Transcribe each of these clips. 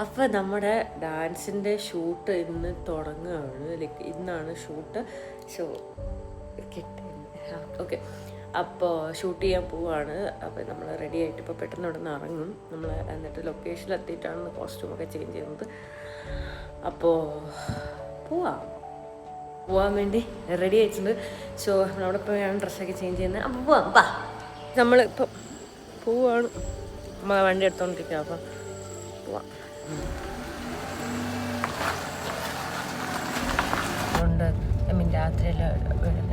അപ്പോൾ നമ്മുടെ ഡാൻസിൻ്റെ ഷൂട്ട് ഇന്ന് തുടങ്ങുകയാണ്. ലൈക്ക് ഇന്നാണ് ഷൂട്ട്. ഷോ ഓക്കെ, അപ്പോൾ ഷൂട്ട് ചെയ്യാൻ പോവുകയാണ്. അപ്പോൾ നമ്മൾ റെഡി ആയിട്ട് ഇപ്പോൾ പെട്ടെന്ന് ഇവിടെ നിന്ന് ഇറങ്ങും. നമ്മൾ എന്നിട്ട് ലൊക്കേഷനിൽ എത്തിയിട്ടാണ് കോസ്റ്റ്യൂമൊക്കെ ചേഞ്ച് ചെയ്യുന്നത്. അപ്പോൾ പോവാൻ വേണ്ടി റെഡി ആയിട്ടുണ്ട്. സോ നമ്മളവിടെ പോയാണ് ഡ്രസ്സൊക്കെ ചേഞ്ച് ചെയ്യുന്നത്. അപ്പോൾ പോവാം. നമ്മളിപ്പം പോവാണ്. വണ്ടി എടുത്തോണ്ടിരിക്കുക. അപ്പോൾ പോവാം. അതുകൊണ്ട് ഐ മീൻ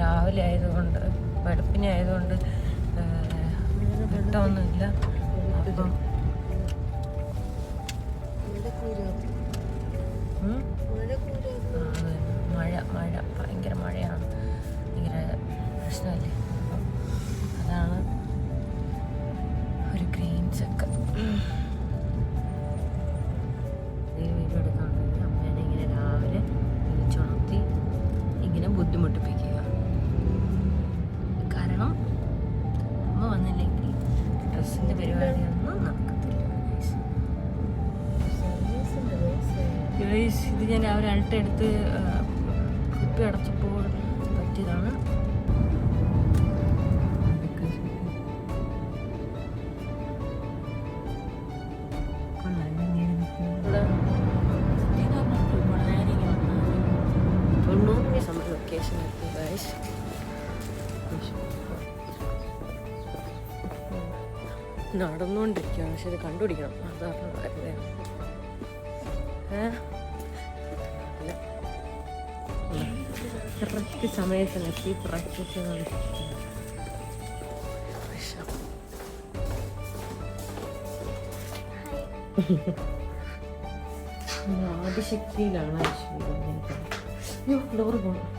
രാവിലെ ആയതുകൊണ്ട് വെളുപ്പിനെ ആയതുകൊണ്ട് വെട്ടമൊന്നുമില്ല. അപ്പം മഴ ഭയങ്കര മഴയാണ്. ഭയങ്കര പ്രശ്നമല്ലേ. അപ്പം അതാണ് ഒരു ഗ്രീൻസൊക്കെ വീഡിയോ എടുക്കാറുണ്ട്. അമ്മേനെ ഇങ്ങനെ രാവിലെ വിളിച്ചുണർത്തി ഇങ്ങനെ ബുദ്ധിമുട്ടിപ്പിക്കുക. കാരണം അമ്മ വന്നില്ലെങ്കിൽ ഡ്രസ്സിൻ്റെ പരിപാടിയൊന്നും നടക്കത്തില്ല. ഇത് ഞാൻ രാവിലെ അൾട്ടെടുത്ത് കുപ്പി അടച്ചപ്പോൾ പറ്റിയതാണ്. ലൊക്കേഷൻ എത്തി ഗൈസ്. നടന്നുകൊണ്ടിരിക്കുകയാണ്. പക്ഷെ ഇത് കണ്ടുപിടിക്കണം. അതാണ് കറക്റ്റ് സമയത്തിനെത്തി പ്രാക്ടീസ് ആദിശക്തിയിലാണ് ഡോറ് പോകണം.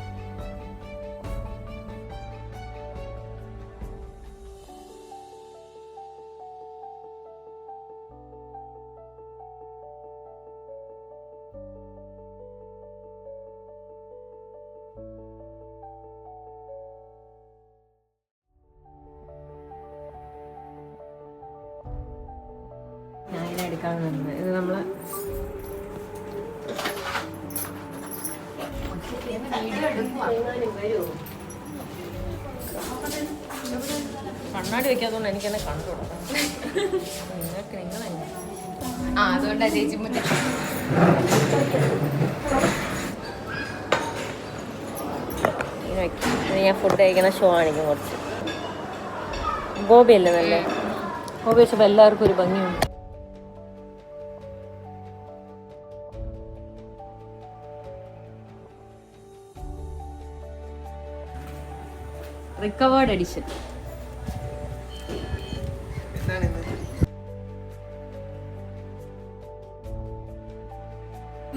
ഞാൻ എടുക്കാൻ നിന്ന് ഇത് നമ്മള് കണ്ണാടി വെക്കാത്തതുകൊണ്ട് എനിക്ക് എന്നെ കണ്ടുകൊടുക്കാം. നിങ്ങൾക്ക് നിങ്ങളെന്നെ അതുകൊണ്ടാ ചേച്ചി മുന്നേ ഞാൻ ഫുഡ് കഴിക്കുന്ന ഷോ കാണിക്കും. കുറച്ച് ഗോപിയല്ലേ നല്ല ഗോപി വെച്ചപ്പോൾ എല്ലാവർക്കും ഒരു ഭംഗിയുണ്ട്. റിക്കവേർഡ് എഡിഷൻ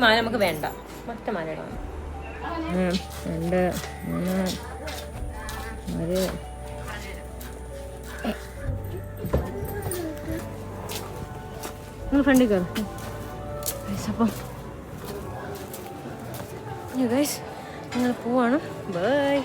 മാല നമുക്ക് വേണ്ട. മറ്റേ മാല ഇടാം. രണ്ട് ഒരു നിങ്ങൾ ഫ്രണ്ടിൽ കയറും. അപ്പം ഗൈസ് നിങ്ങൾ പോവാണ്. ബൈ.